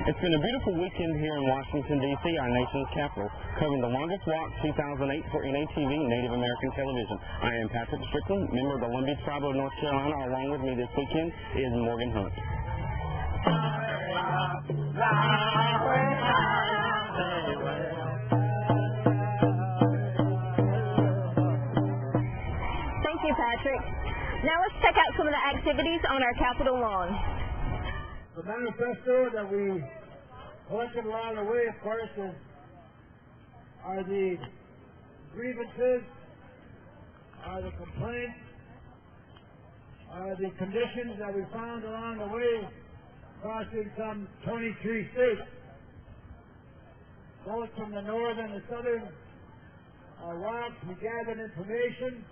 It's been a beautiful weekend here in Washington, D.C., our nation's capital, covering the longest walk 2008 for Natv, Native American Television. I am Patrick Strickland, member of the Lumbee Tribe of North Carolina. Along with me this weekend is Morgan Hunt. Thank you, Patrick. Now let's check out some of the activities on our Capitol lawn. The manifesto that we collected along the way, of course, are the grievances, are the complaints, are the conditions that we found along the way, crossing some 23 states, both from the north and the southern routes. We gathered information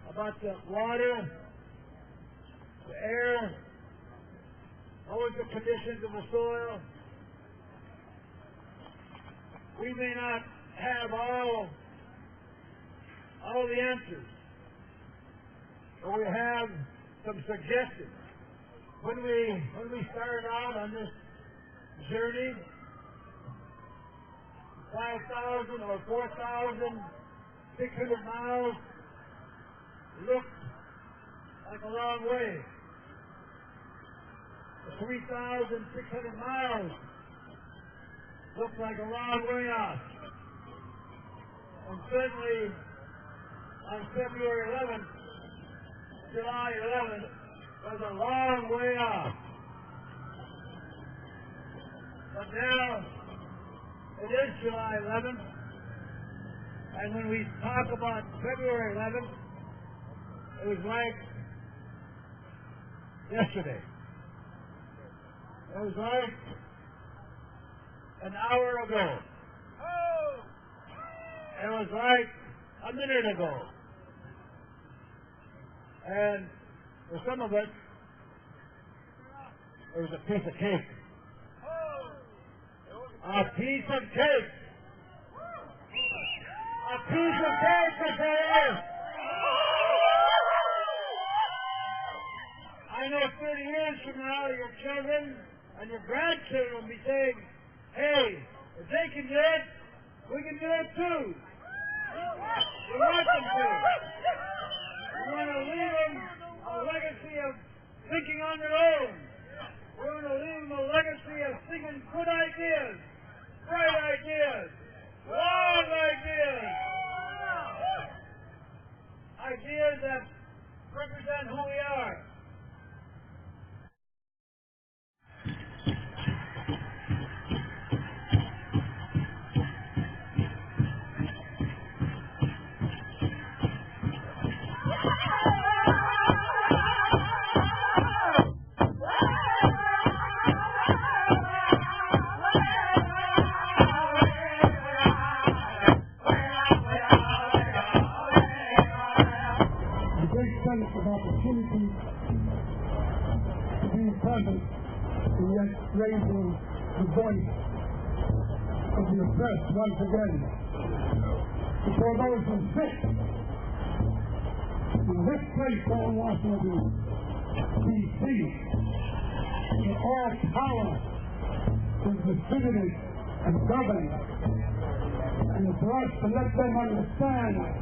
about the water, the air, what was the conditions of the soil. We may not have all the answers, but we have some suggestions. When we started out on this journey, 5,000 or 4,600 miles looked like a long way. The 3,600 miles looked like a long way off. And certainly on February 11th, July 11th, was a long way off. But now it is July 11th, and when we talk about February 11th, it was like yesterday. It was like an hour ago. It was like a minute ago. And for some of us, it was a piece of cake. A piece of cake. A piece of cake, I say. I know 30 years from now, your children and your grandchildren will be saying, hey, if they can do it, we can do it too. We want them to. We want to leave them a legacy of thinking on their own. We want to leave them a legacy of thinking good ideas, bright ideas, long ideas. Ideas that represent who we are. Opportunity to be present and yet raising the voice of the oppressed once again. For those who sit in this place called Washington, D.C., where all power is distributed and governed, and for us to let them understand that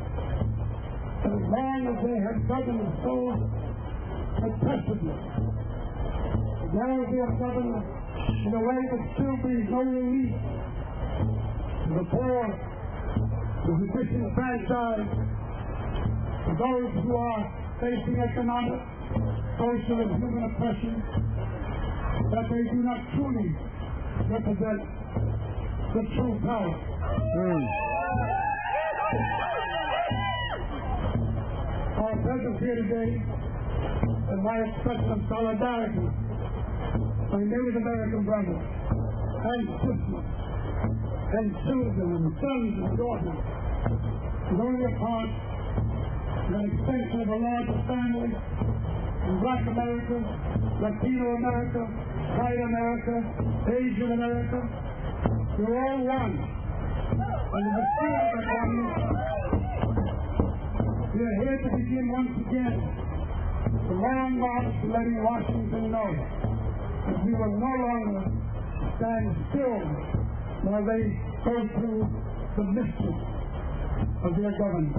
as long as they have governed so oppressively, as long as they have governed in a way that still brings no relief to the poor, to the disenfranchised, to those who are facing economic, social, and human oppression, that they do not truly represent the true power. Our presence here today is my expression of solidarity with my Native American brothers and sisters and children and sons and daughters is only a part of an extension of a larger family in Black America, Latino America, White America, Asian America. We're all one. And in the spirit of that oneness, we are here to begin once again the long march to letting Washington know that we will no longer stand still while they go through the mischief of their government.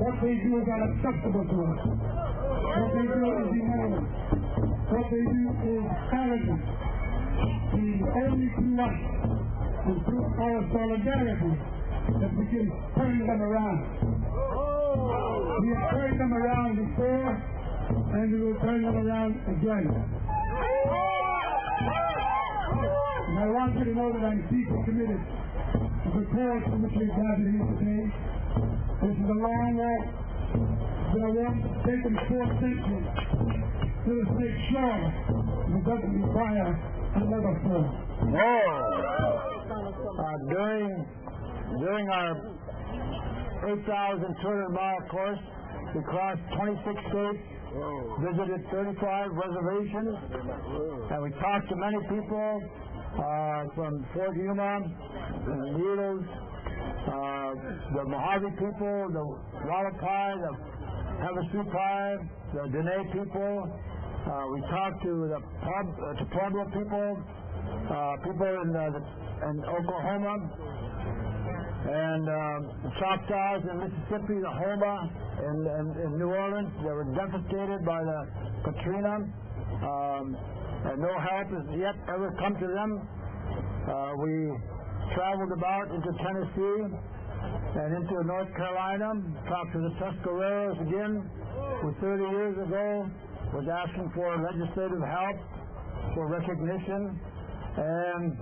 What they do is unacceptable to us. What they do is immoral. What they do is arrogant. It is only through us and through our solidarity that we can turn them around. We have turned them around before, and we will turn them around again. And I want you to know that I'm deeply committed to the cause for which we've gathered here today. This is a long walk. It's a walk that's taken 4 centuries. Let us make sure it doesn't require another 4. During our 8,200-mile course, we crossed 26 states, visited 35 reservations, and we talked to many people from Fort Yuma, the Needles, the Mojave people, the Wallapai, the Havasupai, the Dene people. We talked to the Pueblo people, people in Oklahoma, and Choctaws in Mississippi, the Houma in New Orleans. They were devastated by the Katrina, and no help has yet ever come to them. We traveled about into Tennessee and into North Carolina, talked to the Tuscareros again, who 30 years ago was asking for legislative help, for recognition, and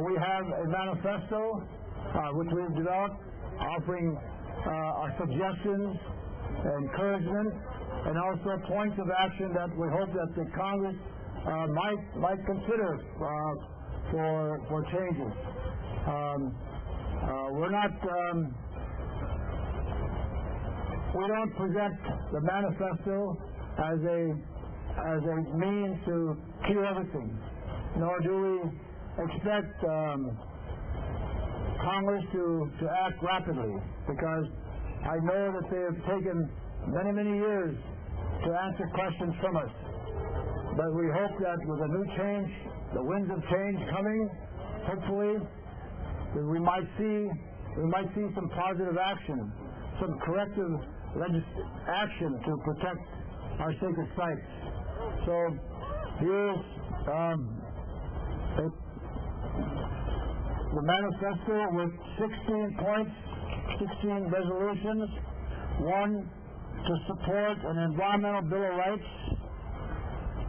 we have a manifesto which we've developed, offering our suggestions, encouragement, and also points of action that we hope that the Congress might consider for changes. We don't present the manifesto as a means to cure everything, nor do we expect Congress to act rapidly, because I know that they have taken many years to answer questions from us. But we hope that with a new change, the winds of change coming, hopefully, that we might see some positive action, some corrective action to protect our sacred sites. So here's the manifesto with 16 points, 16 resolutions. 1, to support an environmental Bill of Rights.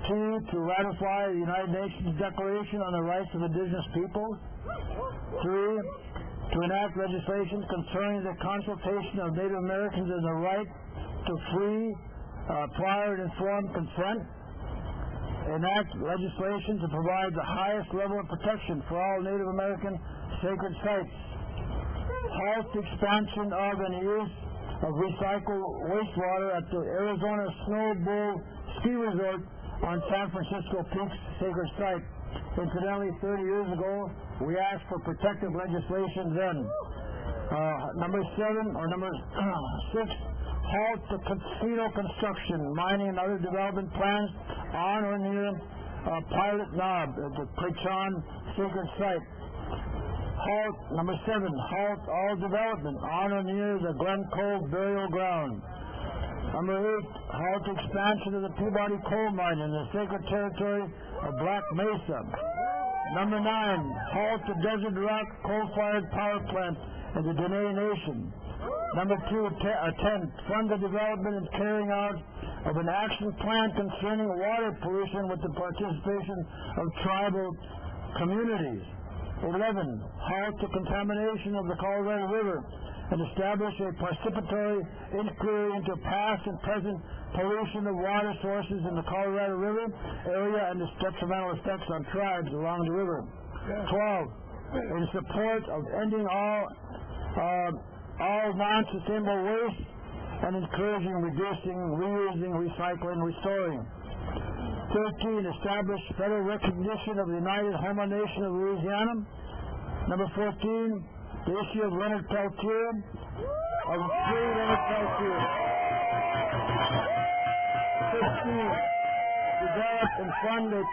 2, to ratify the United Nations Declaration on the Rights of Indigenous Peoples. 3, to enact legislation concerning the consultation of Native Americans and the right to free, prior and informed consent. Enact legislation to provide the highest level of protection for all Native American sacred sites. Halt the expansion of and use of recycled wastewater at the Arizona Snow Bowl Ski Resort on San Francisco Peak's sacred site. Incidentally, 30 years ago, we asked for protective legislation then. Number 6, halt the casino construction, mining, and other development plans on or near Pilot Knob at the Clayton sacred site. Number 7, halt all development on or near the Glen Cove burial ground. Number 8, halt expansion of the Peabody coal mine in the sacred territory of Black Mesa. Number 9, halt the Desert Rock coal-fired power plant in the Dene Nation. Number 10, fund the development and carrying out of an action plan concerning water pollution with the participation of tribal communities. 11, halt the contamination of the Colorado River and establish a participatory inquiry into past and present pollution of water sources in the Colorado River area and its detrimental effects on tribes along the river. 12, in support of ending all non-sustainable waste and encouraging, reducing, reusing, recycling, restoring. 13, establish federal recognition of the United Houma Nation of Louisiana. Number 14, the issue of Leonard Peltier, of free Leonard Peltier. 15, the develop and fund a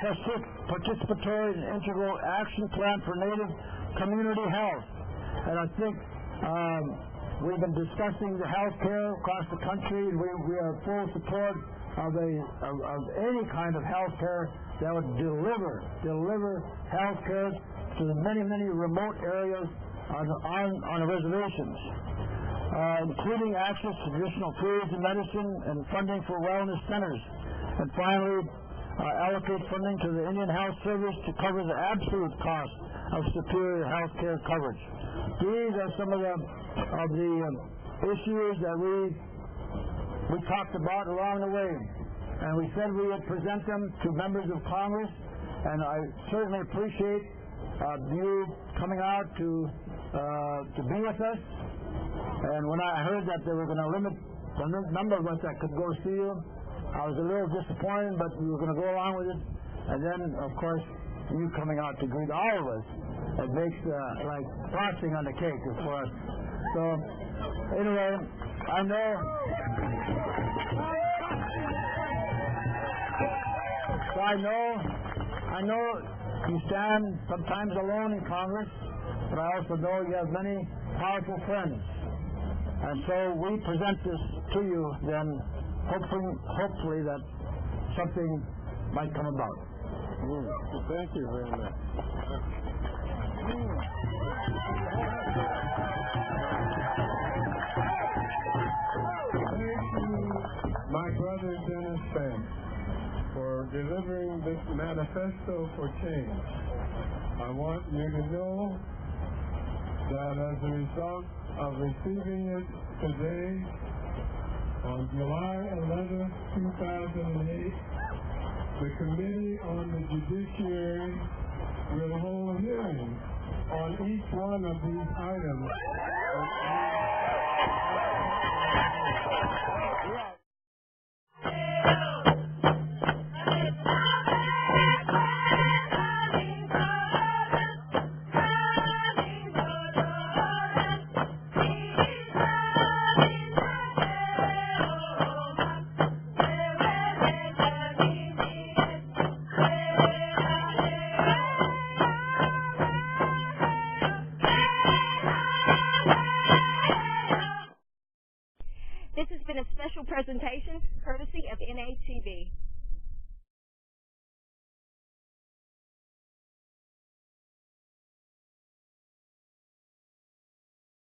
participatory and integral action plan for Native community health. And I think we've been discussing the health care across the country, and we are full support of any kind of health care that would deliver health care to the many remote areas on the reservations, including access to traditional foods and medicine and funding for wellness centers. And finally, allocate funding to the Indian Health Service to cover the absolute cost of superior health care coverage. These are some of the issues that we talked about along the way, and we said we would present them to members of Congress, and I certainly appreciate you coming out to be with us. And when I heard that they were going to limit the number of us that could go see you, I was a little disappointed, but we were going to go along with it. And then, of course, you coming out to greet all of us, it makes like frosting on the cake for us. So, anyway, I know you stand sometimes alone in Congress, but I also know you have many powerful friends. And so we present this to you, then hopefully that something might come about. Thank you very much. Thank you, my brother Dennis Spence, for delivering this manifesto for change. I want you to know that as a result of receiving it today, on July 11, 2008, the Committee on the Judiciary will hold hearings on each one of these items. This has been a special presentation courtesy of NATV.